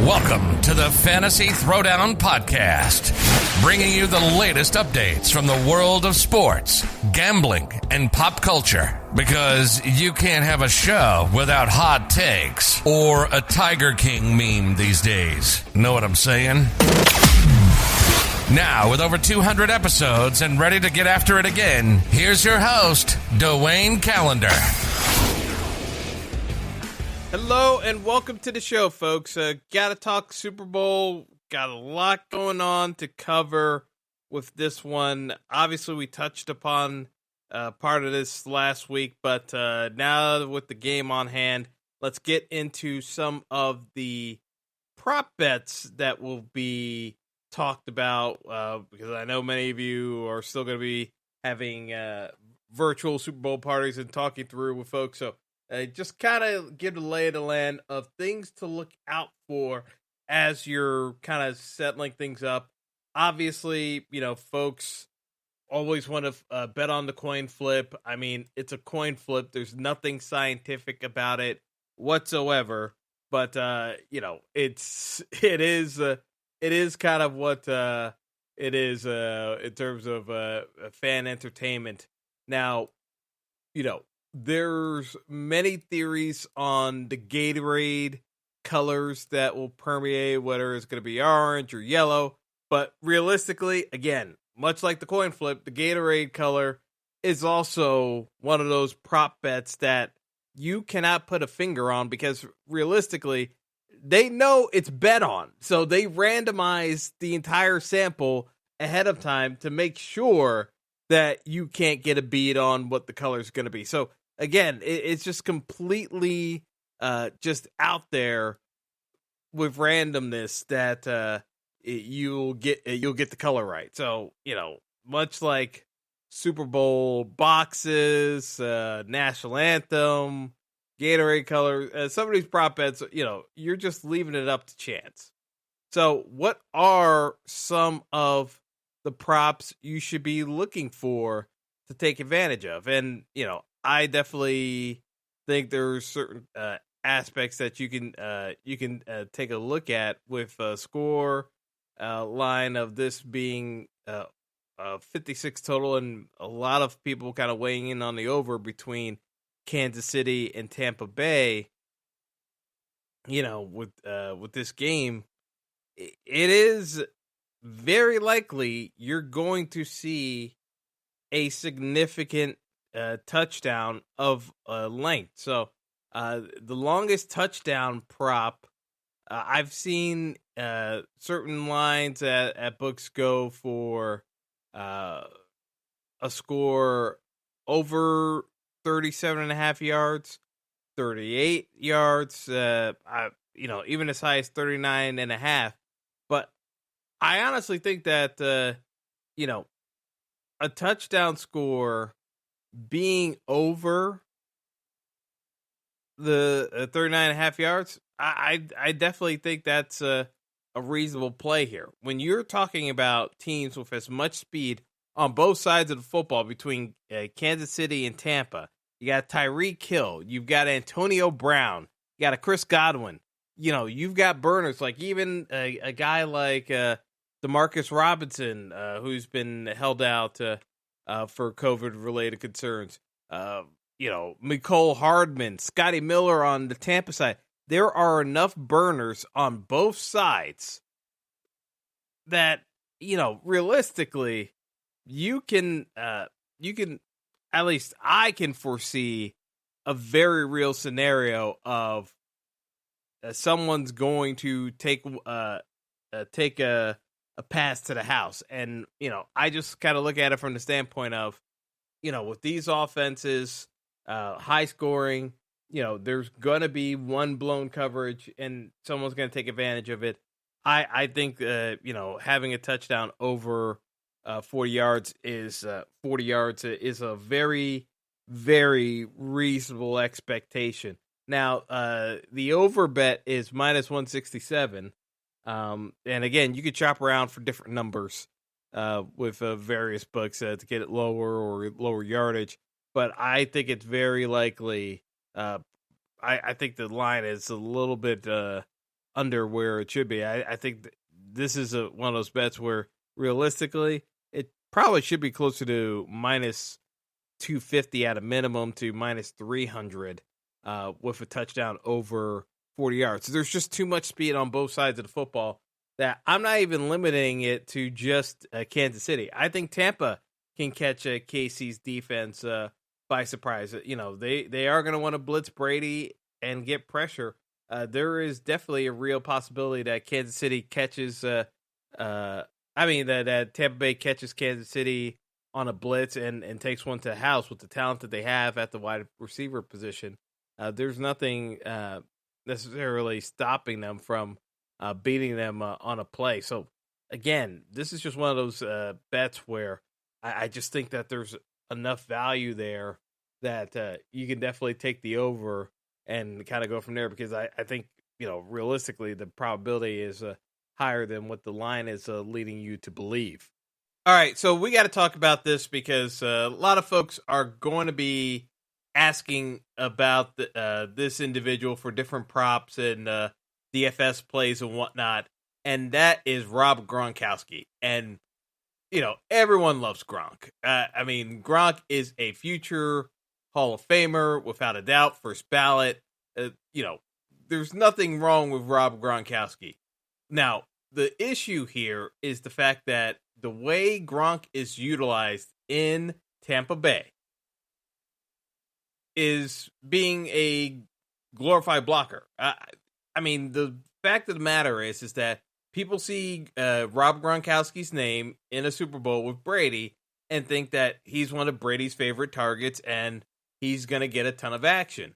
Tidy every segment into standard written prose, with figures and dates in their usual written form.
Welcome to the Fantasy Throwdown Podcast, bringing you the latest updates from the world of sports, gambling, and pop culture. Because you can't have a show without hot takes or a Tiger King meme these days. Know what I'm saying? Now, with over 200 episodes and ready to get after it again, here's your host, Dwayne Callender. Hello and welcome to the show, folks. Gotta talk Super Bowl. Got a lot going on to cover with this one. Obviously, we touched upon part of this last week, but now with the game on hand, let's get into some of the prop bets that will be talked about, because I know many of you are still going to be having virtual Super Bowl parties and talking through with folks, so just kind of give the lay of the land of things to look out for as you're kind of settling things up. Obviously, you know, folks always want to bet on the coin flip. I mean, it's a coin flip. There's nothing scientific about it whatsoever. But you know, it is kind of what it is in terms of fan entertainment. Now, you know, there's many theories on the Gatorade colors that will permeate, whether it's going to be orange or yellow. But realistically, again, much like the coin flip, the Gatorade color is also one of those prop bets that you cannot put a finger on because realistically, they know it's bet on. So they randomize the entire sample ahead of time to make sure that you can't get a beat on what the color is going to be. So again, it's just completely just out there with randomness that you'll get the color right. So, you know, much like Super Bowl boxes, national anthem, Gatorade color, some of these prop bets, you know, you're just leaving it up to chance. So what are some of the props you should be looking for to take advantage of? And, you know, I definitely think there's certain aspects that you can take a look at with a score line of this being 56 total, and a lot of people kind of weighing in on the over between Kansas City and Tampa Bay. You know, with this game, it is very likely you're going to see a significant touchdown of length. So the longest touchdown prop, I've seen certain lines at books go for a score over 37.5 yards, 38 yards, you know, even as high as 39.5. But I honestly think that, you know, a touchdown score being over the 39.5 yards, I definitely think that's a reasonable play here. When you're talking about teams with as much speed on both sides of the football between Kansas City and Tampa, you got Tyreek Hill, you've got Antonio Brown, you got a Chris Godwin, you know, you've got burners like even a guy like Demarcus Robinson, who's been held out for COVID-related concerns. You know, Mecole Hardman, Scotty Miller on the Tampa side. There are enough burners on both sides that, you know, realistically, you can, at least I can foresee a very real scenario of someone's going to take a pass to the house. And, you know, I just kind of look at it from the standpoint of, you know, with these offenses, high scoring, you know, there's going to be one blown coverage and someone's going to take advantage of it. I think, you know, having a touchdown over 40 yards is a very, very reasonable expectation. Now, the over bet is minus 167. And again, you could chop around for different numbers with various books to get it lower or lower yardage. But I think it's very likely. I think the line is a little bit under where it should be. I think this is one of those bets where realistically it probably should be closer to minus 250 at a minimum to minus 300 with a touchdown over 40 yards. So there's just too much speed on both sides of the football that I'm not even limiting it to just Kansas City. I think Tampa can catch KC's defense by surprise. You know, they are going to want to blitz Brady and get pressure. There is definitely a real possibility that Kansas City catches that Tampa Bay catches Kansas City on a blitz and takes one to the house with the talent that they have at the wide receiver position. There's nothing necessarily stopping them from beating them on a play. So, again, this is just one of those bets where I just think that there's enough value there that you can definitely take the over and kind of go from there, because I think, you know, realistically, the probability is higher than what the line is leading you to believe. All right, so we got to talk about this because a lot of folks are going to be asking about this individual for different props and DFS plays and whatnot, and that is Rob Gronkowski. And, you know, everyone loves Gronk. I mean, Gronk is a future Hall of Famer, without a doubt, first ballot. You know, there's nothing wrong with Rob Gronkowski. Now, the issue here is the fact that the way Gronk is utilized in Tampa Bay is being a glorified blocker. I mean, the fact of the matter is that people see Rob Gronkowski's name in a Super Bowl with Brady and think that he's one of Brady's favorite targets and he's going to get a ton of action.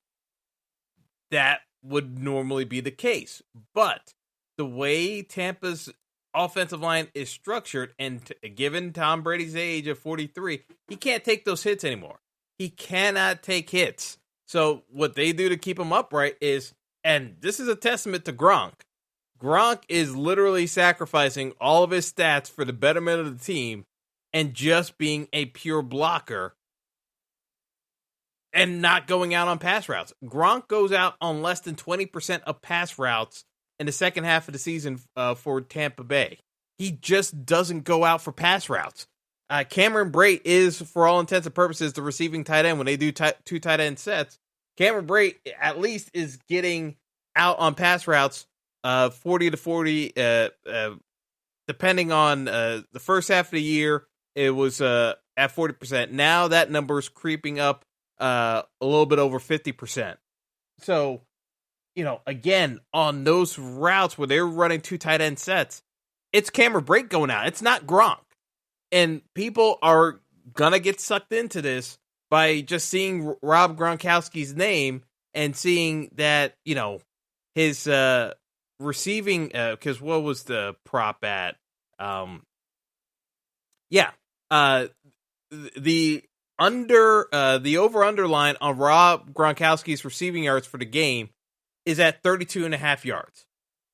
That would normally be the case. But the way Tampa's offensive line is structured, and given Tom Brady's age of 43, he can't take those hits anymore. He cannot take hits. So what they do to keep him upright is, and this is a testament to Gronk, Gronk is literally sacrificing all of his stats for the betterment of the team and just being a pure blocker and not going out on pass routes. Gronk goes out on less than 20% of pass routes in the second half of the season for Tampa Bay. He just doesn't go out for pass routes. Cameron Brate is, for all intents and purposes, the receiving tight end when they do two tight end sets. Cameron Brate at least is getting out on pass routes 40 to 40, depending on the first half of the year. It was at 40%. Now that number is creeping up a little bit over 50%. So, you know, again, on those routes where they're running two tight end sets, it's Cameron Brate going out. It's not Gronk. And people are going to get sucked into this by just seeing Rob Gronkowski's name and seeing that, you know, his receiving, because what was the prop at? The over-under line on Rob Gronkowski's receiving yards for the game is at 32.5 yards.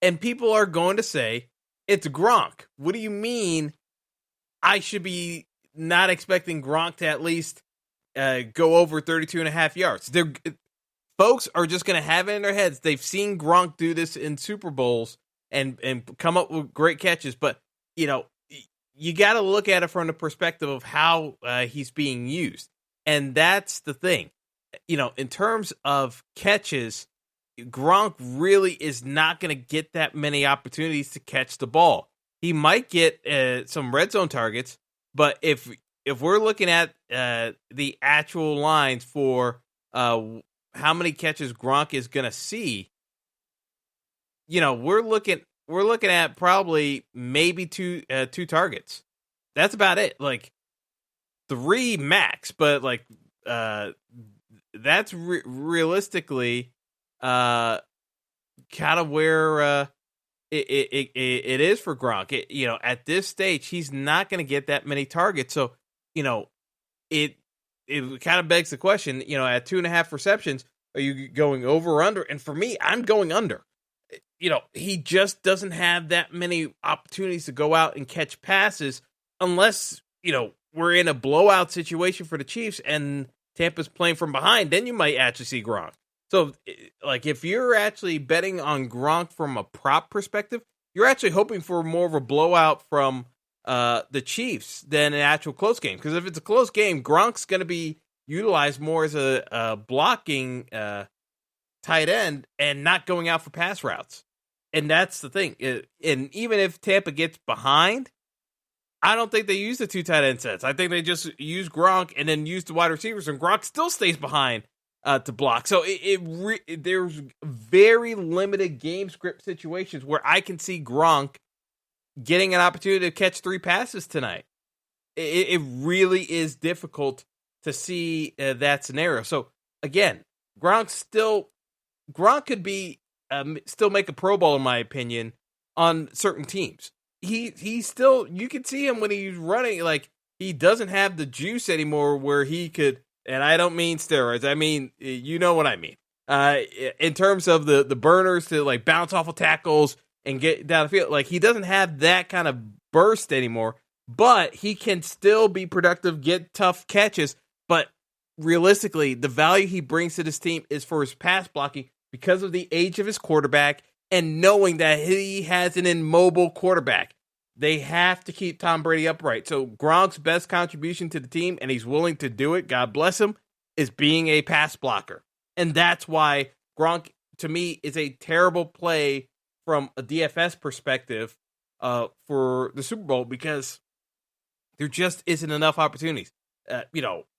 And people are going to say, it's Gronk. What do you mean I should be not expecting Gronk to at least go over 32.5 yards? Folks are just going to have it in their heads. They've seen Gronk do this in Super Bowls and come up with great catches. But, you know, you got to look at it from the perspective of how he's being used. And that's the thing. You know, in terms of catches, Gronk really is not going to get that many opportunities to catch the ball. He might get some red zone targets, but if we're looking at the actual lines for how many catches Gronk is going to see, you know, we're looking at probably maybe two targets. That's about it. Like 3 max, but like that's realistically kind of where it is for Gronk. You know, at this stage, he's not going to get that many targets. So, you know, it kind of begs the question, you know, at 2.5 receptions, are you going over or under? And for me, I'm going under. You know, he just doesn't have that many opportunities to go out and catch passes unless, you know, we're in a blowout situation for the Chiefs and Tampa's playing from behind. Then you might actually see Gronk. So, like, if you're actually betting on Gronk from a prop perspective, you're actually hoping for more of a blowout from the Chiefs than an actual close game. Because if it's a close game, Gronk's going to be utilized more as a blocking tight end and not going out for pass routes. And that's the thing. And even if Tampa gets behind, I don't think they use the 2 tight end sets. I think they just use Gronk and then use the wide receivers, and Gronk still stays behind to block. So there's very limited game script situations where I can see Gronk getting an opportunity to catch 3 passes tonight. It really is difficult to see that scenario. So again, Gronk could be still make a Pro Bowl in my opinion on certain teams. He still, you can see him when he's running, like he doesn't have the juice anymore where he could, and I don't mean steroids, I mean, you know what I mean. In terms of the burners to like bounce off of tackles and get down the field, like he doesn't have that kind of burst anymore, but he can still be productive, get tough catches. But realistically, the value he brings to this team is for his pass blocking because of the age of his quarterback and knowing that he has an immobile quarterback. They have to keep Tom Brady upright. So Gronk's best contribution to the team, and he's willing to do it, God bless him, is being a pass blocker. And that's why Gronk, to me, is a terrible play from a DFS perspective for the Super Bowl because there just isn't enough opportunities.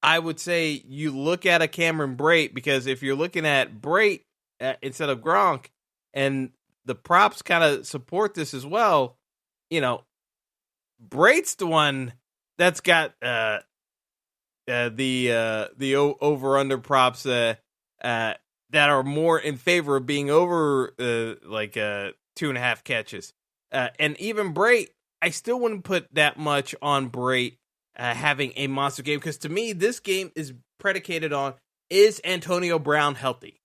I would say you look at a Cameron Brate, because if you're looking at Brate instead of Gronk, and the props kind of support this as well, Brate's the one that's got the over-under props that are more in favor of being over 2.5 catches. And even Brate, I still wouldn't put that much on Brate having a monster game, because to me, this game is predicated on, is Antonio Brown healthy?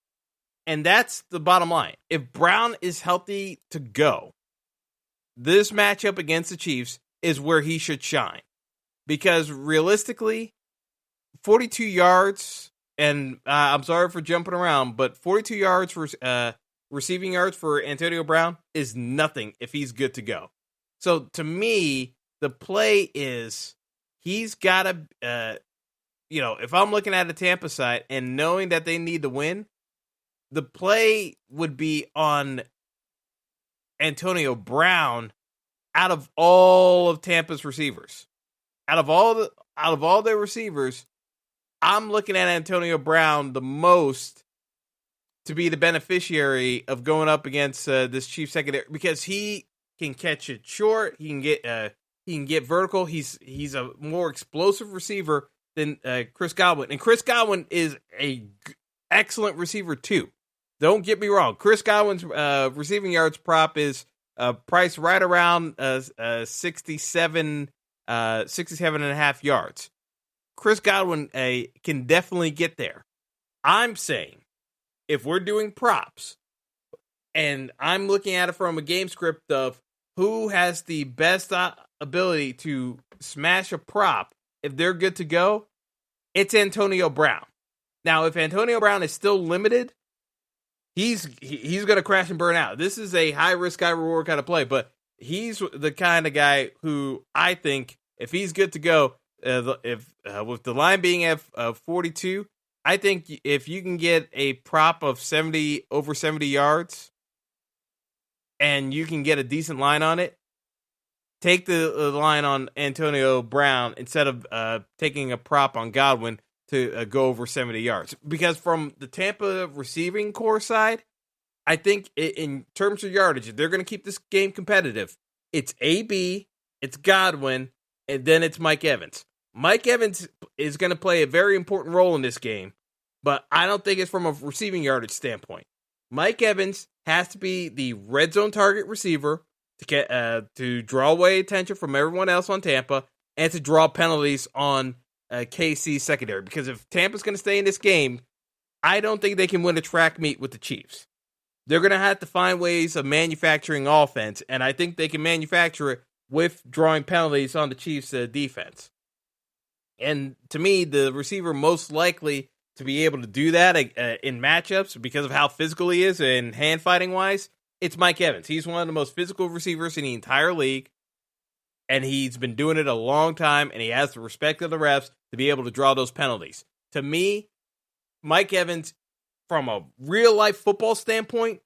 And that's the bottom line. If Brown is healthy to go, this matchup against the Chiefs is where he should shine. Because realistically, 42 yards, and I'm sorry for jumping around, but 42 yards for receiving yards for Antonio Brown is nothing if he's good to go. So to me, the play is he's got to, if I'm looking at the Tampa side and knowing that they need to win, the play would be on Antonio Brown out of all of Tampa's receivers. Out of all their receivers, I'm looking at Antonio Brown the most to be the beneficiary of going up against this Chiefs secondary, because he can catch it short. He can get vertical. He's a more explosive receiver than Chris Godwin, and Chris Godwin is a excellent receiver too. Don't get me wrong. Chris Godwin's receiving yards prop is priced right around 67 and a half yards. Chris Godwin can definitely get there. I'm saying, if we're doing props, and I'm looking at it from a game script of who has the best ability to smash a prop, if they're good to go, it's Antonio Brown. Now, if Antonio Brown is still limited, he's going to crash and burn out. This is a high risk, high reward kind of play, but he's the kind of guy who I think, if he's good to go, with the line being at 42, I think if you can get a prop of over 70 yards and you can get a decent line on it, take the line on Antonio Brown instead of taking a prop on Godwin to go over 70 yards. Because from the Tampa receiving core side, I think in terms of yardage, if they're going to keep this game competitive, it's AB, it's Godwin, and then it's Mike Evans. Mike Evans is going to play a very important role in this game, but I don't think it's from a receiving yardage standpoint. Mike Evans has to be the red zone target receiver to draw away attention from everyone else on Tampa and to draw penalties on KC secondary. Because if Tampa's going to stay in this game, I don't think they can win a track meet with the Chiefs. They're going to have to find ways of manufacturing offense, and I think they can manufacture it with drawing penalties on the Chiefs' defense. And to me, the receiver most likely to be able to do that in matchups because of how physical he is and hand fighting wise, it's Mike Evans. He's one of the most physical receivers in the entire league, and he's been doing it a long time, and he has the respect of the refs to be able to draw those penalties. To me, Mike Evans, from a real-life football standpoint,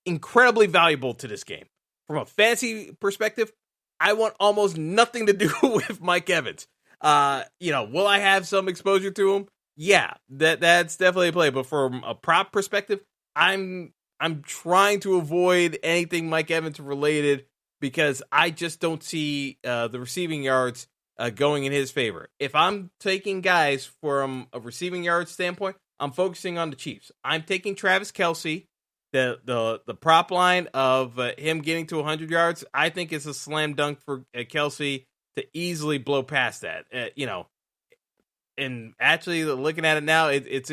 incredibly valuable to this game. From a fantasy perspective, I want almost nothing to do with Mike Evans. Will I have some exposure to him? Yeah, that's definitely a play. But from a prop perspective, I'm trying to avoid anything Mike Evans related because I just don't see the receiving yards going in his favor. If I'm taking guys from a receiving yard standpoint, I'm focusing on the Chiefs. I'm taking Travis Kelce. The prop line of him getting to 100 yards, I think is a slam dunk for Kelce to easily blow past that. And actually looking at it now, it's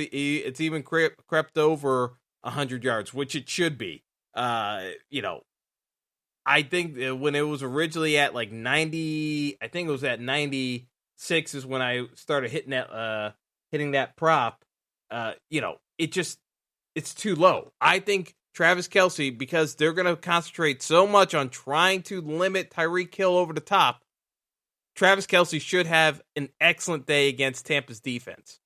even crept over 100 yards, which it should be. I think when it was originally at like 90, I think it was at 96 is when I started hitting that prop. It's too low. I think Travis Kelce, because they're going to concentrate so much on trying to limit Tyreek Hill over the top, Travis Kelce should have an excellent day against Tampa's defense.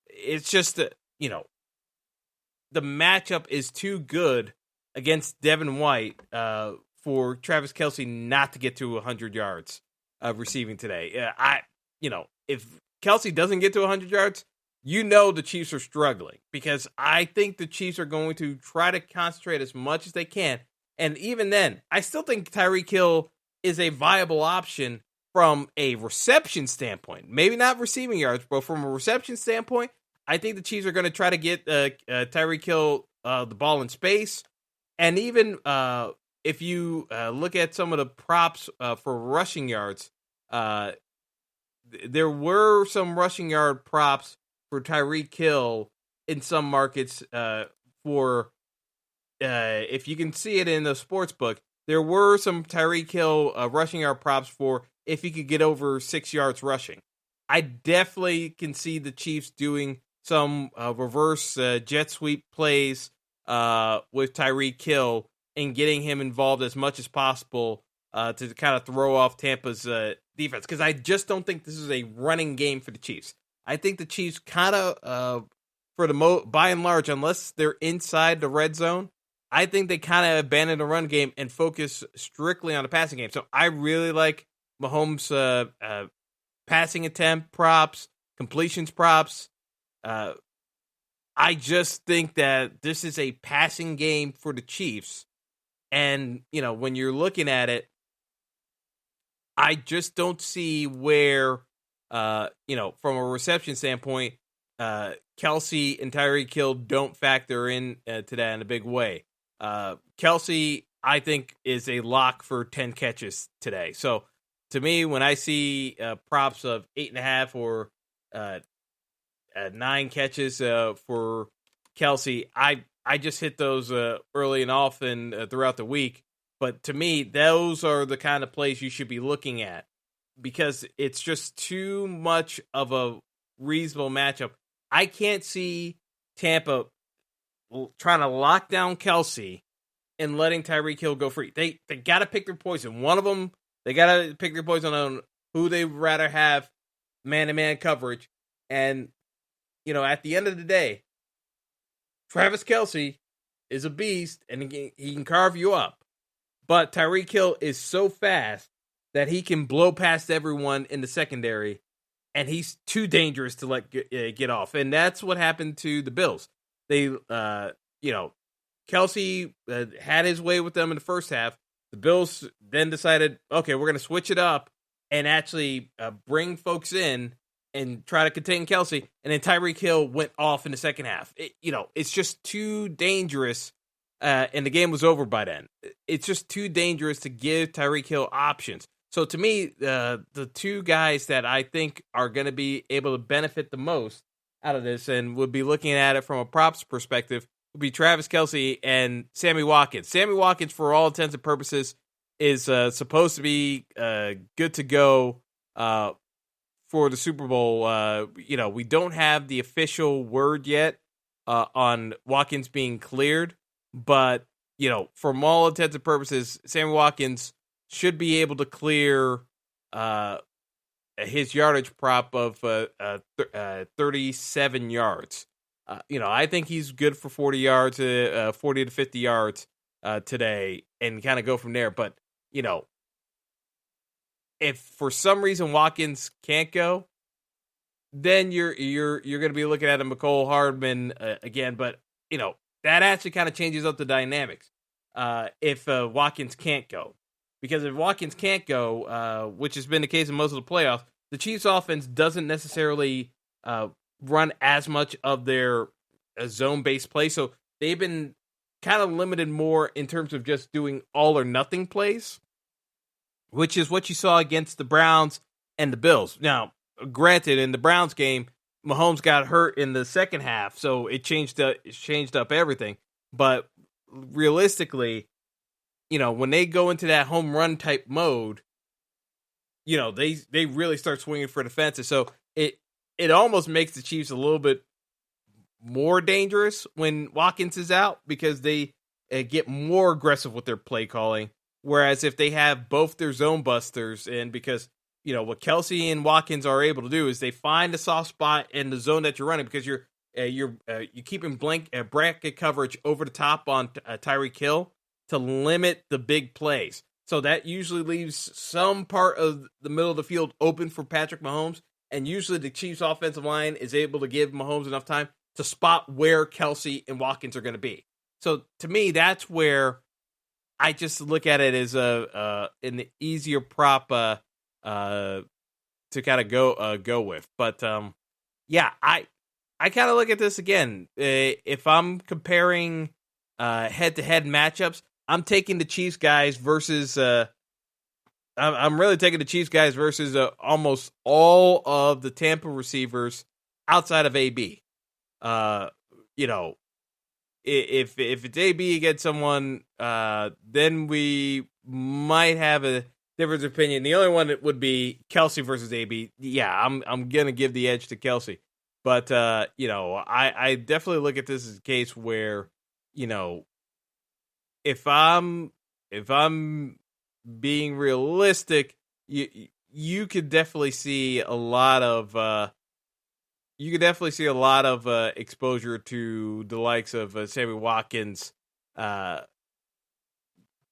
It's just that, the matchup is too good against Devin White for Travis Kelce not to get to 100 yards receiving today. If Kelce doesn't get to 100 yards, the Chiefs are struggling because I think the Chiefs are going to try to concentrate as much as they can. And even then, I still think Tyreek Hill is a viable option from a reception standpoint. Maybe not receiving yards, but from a reception standpoint, I think the Chiefs are going to try to get Tyreek Hill the ball in space. And even if you look at some of the props for rushing yards, there were some rushing yard props for Tyreek Hill in some markets if you can see it in the sports book, there were some Tyreek Hill rushing yard props for if he could get over 6 yards rushing. I definitely can see the Chiefs doing some reverse jet sweep plays with Tyreek Hill and getting him involved as much as possible to kind of throw off Tampa's defense. Because I just don't think this is a running game for the Chiefs. I think the Chiefs kind of, by and large, unless they're inside the red zone, I think they kind of abandon the run game and focus strictly on the passing game. So I really like Mahomes' passing attempt props, completions props. I just think that this is a passing game for the Chiefs. And, when you're looking at it, I just don't see where, from a reception standpoint, Kelce and Tyreek Hill don't factor in to that in a big way. Kelce, I think, is a lock for 10 catches today. So, to me, when I see props of 8.5 or 9 catches for Kelce, I just hit those early and often throughout the week. But to me, those are the kind of plays you should be looking at because it's just too much of a reasonable matchup. I can't see Tampa trying to lock down Kelce and letting Tyreek Hill go free. They got to pick their poison. One of them, they got to pick their poison on who they'd rather have man-to-man coverage. And, at the end of the day, Travis Kelce is a beast, and he can carve you up. But Tyreek Hill is so fast that he can blow past everyone in the secondary, and he's too dangerous to let get off. And that's what happened to the Bills. They, Kelce had his way with them in the first half. The Bills then decided, okay, we're going to switch it up and actually bring folks in and try to contain Kelce. And then Tyreek Hill went off in the second half. It's just too dangerous. And the game was over by then. It's just too dangerous to give Tyreek Hill options. So to me, the two guys that I think are going to be able to benefit the most out of this and would be looking at it from a props perspective would be Travis Kelce and Sammy Watkins. Sammy Watkins, for all intents and purposes, is supposed to be good to go for the Super Bowl. We don't have the official word yet on Watkins being cleared, but from all intents and purposes, Sammy Watkins should be able to clear his yardage prop of 37 yards. I think he's good for 40 yards, 40 to 50 yards today, and kind of go from there. But if for some reason Watkins can't go, then you're going to be looking at a McCole Hardman again. But that actually kind of changes up the dynamics if Watkins can't go, because if Watkins can't go, which has been the case in most of the playoffs, the Chiefs' offense doesn't necessarily run as much of their zone-based play, so they've been kind of limited more in terms of just doing all or nothing plays, which is what you saw against the Browns and the Bills. Now, granted, in the Browns game, Mahomes got hurt in the second half, so it changed up everything. But realistically, when they go into that home run type mode, they really start swinging for the fences. So it almost makes the Chiefs a little bit more dangerous when Watkins is out, because they get more aggressive with their play calling. Whereas if they have both their zone busters in, because what Kelsey and Watkins are able to do is they find a soft spot in the zone that you're running, because you're keeping bracket coverage over the top on Tyreek Hill to limit the big plays. So that usually leaves some part of the middle of the field open for Patrick Mahomes, and usually the Chiefs' offensive line is able to give Mahomes enough time to spot where Kelsey and Watkins are going to be. So to me, that's where I just look at it as an easier prop to kind of go with. But I kind of look at this again. If I'm comparing head-to-head matchups, I'm taking the Chiefs guys versus. I'm really taking the Chiefs guys versus almost all of the Tampa receivers outside of AB. If it's AB against someone, then we might have a different opinion. The only one that would be Kelsey versus AB. Yeah, I'm gonna give the edge to Kelsey, but I definitely look at this as a case where if I'm being realistic, you could definitely see a lot of. You could definitely see a lot of exposure to the likes of Sammy Watkins,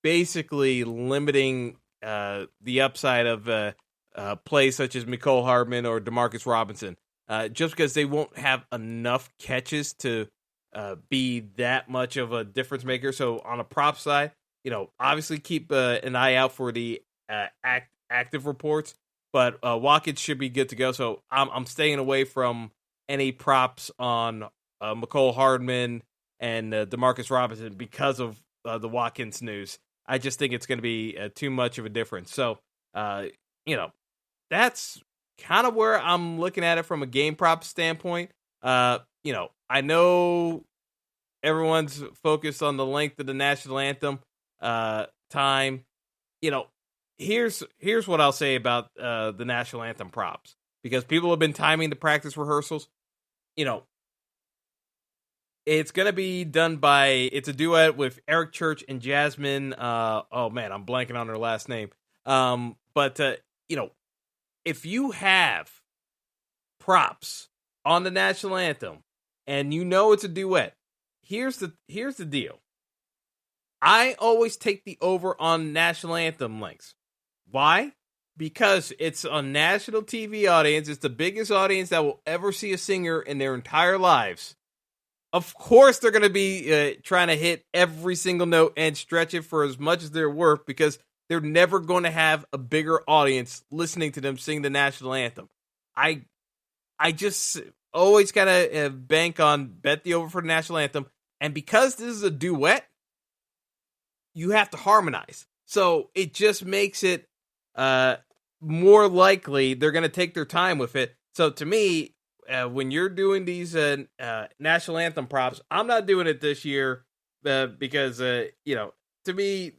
basically limiting the upside of plays such as McCole Hardman or Demarcus Robinson, just because they won't have enough catches to be that much of a difference maker. So on a prop side, obviously keep an eye out for the active reports, but Watkins should be good to go. So I'm staying away from any props on McCole Hardman and Demarcus Robinson because of the Watkins news. I just think it's going to be too much of a difference. So, that's kind of where I'm looking at it from a game prop standpoint. I know everyone's focused on the length of the national anthem time. Here's what I'll say about the national anthem props, because people have been timing the practice rehearsals. It's going to be done it's a duet with Eric Church and Jasmine. Oh man, I'm blanking on her last name. But if you have props on the national anthem and it's a duet, here's the deal. I always take the over on national anthem lengths. Why? Because it's a national TV audience. It's the biggest audience that will ever see a singer in their entire lives. Of course, they're going to be trying to hit every single note and stretch it for as much as they're worth, because they're never going to have a bigger audience listening to them sing the national anthem. I just always kind of bet the over for the national anthem. And because this is a duet, you have to harmonize. So it just makes it more likely they're going to take their time with it. So to me, when you're doing these national anthem props, I'm not doing it this year because, to me,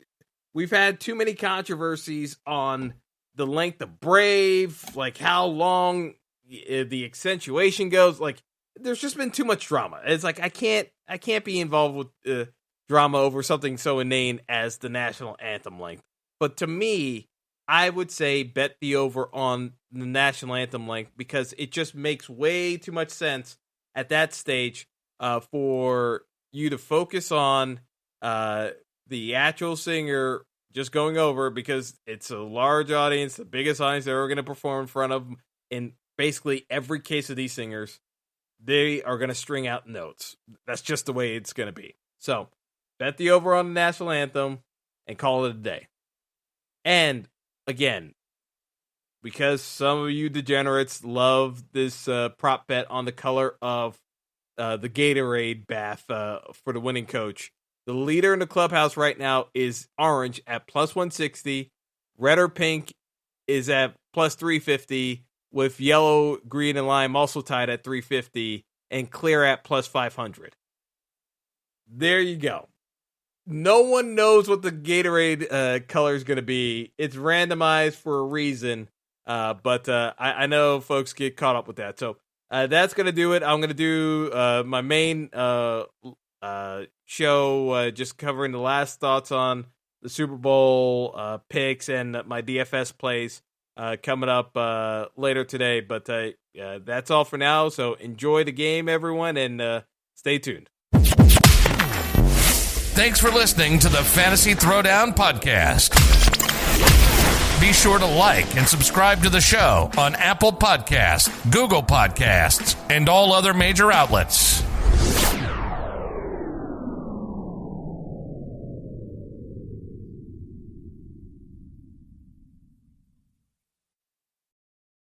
we've had too many controversies on the length of brave, like how long the accentuation goes. Like, there's just been too much drama. It's like I can't be involved with drama over something so inane as the national anthem length. But to me, I would say bet the over on the national anthem length because it just makes way too much sense at that stage for you to focus on the actual singer just going over because it's a large audience, the biggest audience they're ever going to perform in front of. In basically every case of these singers, they are going to string out notes. That's just the way it's going to be. So bet the over on the national anthem and call it a day. And again, because some of you degenerates love this prop bet on the color of the Gatorade bath for the winning coach, the leader in the clubhouse right now is orange at plus 160. Red or pink is at plus 350, with yellow, green, and lime also tied at 350, and clear at plus 500. There you go. No one knows what the Gatorade color is going to be. It's randomized for a reason, but I know folks get caught up with that. So that's going to do it. I'm going to do my main show, just covering the last thoughts on the Super Bowl picks and my DFS plays coming up later today. But that's all for now. So enjoy the game, everyone, and stay tuned. Thanks for listening to the Fantasy Throwdown Podcast. Be sure to like and subscribe to the show on Apple Podcasts, Google Podcasts, and all other major outlets.